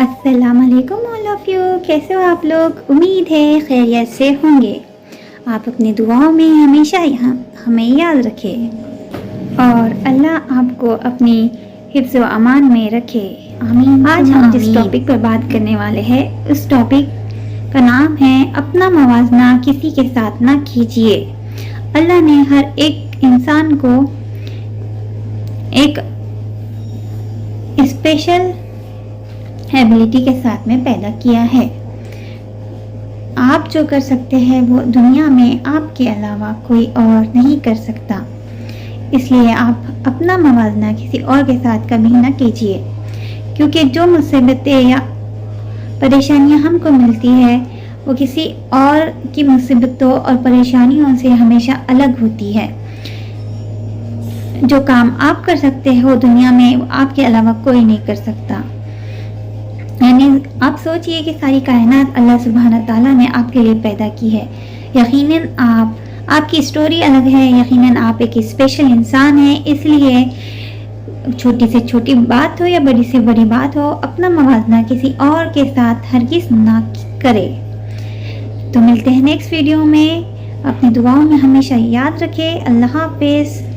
السلام علیکم all of you, کیسے ہو آپ لوگ؟ امید ہے خیریت سے ہوں گے۔ آپ اپنی دعاؤں میں ہمیشہ ہمیں یاد رکھے اور اللہ آپ کو اپنی حفظ و امان میں رکھے، آمین۔ آج ہم جس ٹاپک پر بات کرنے والے ہیں اس ٹاپک کا نام ہے اپنا موازنہ کسی کے ساتھ نہ کیجیے۔ اللہ نے ہر ایک انسان کو ایک اسپیشل ایبلٹی کے ساتھ میں پیدا کیا ہے۔ آپ جو کر سکتے ہیں وہ دنیا میں آپ کے علاوہ کوئی اور نہیں کر سکتا، اس لیے آپ اپنا موازنہ کسی اور کے ساتھ کبھی نہ کیجیے، کیونکہ جو مصیبتیں یا پریشانیاں ہم کو ملتی ہے وہ کسی اور کی مصیبتوں اور پریشانیوں سے ہمیشہ الگ ہوتی ہے۔ جو کام آپ کر سکتے ہیں وہ دنیا میں آپ کے علاوہ کوئی نہیں کر سکتا۔ یعنی آپ سوچئے کہ ساری کائنات اللہ سبحانہ تعالیٰ نے آپ کے لیے پیدا کی ہے۔ یقیناً آپ کی اسٹوری الگ ہے، یقیناً آپ ایک اسپیشل انسان ہیں، اس لیے چھوٹی سے چھوٹی بات ہو یا بڑی سے بڑی بات ہو، اپنا موازنہ کسی اور کے ساتھ ہرگز نہ کرے۔ تو ملتے ہیں نیکسٹ ویڈیو میں، اپنی دعاؤں میں ہمیشہ یاد رکھے۔ اللہ حافظ۔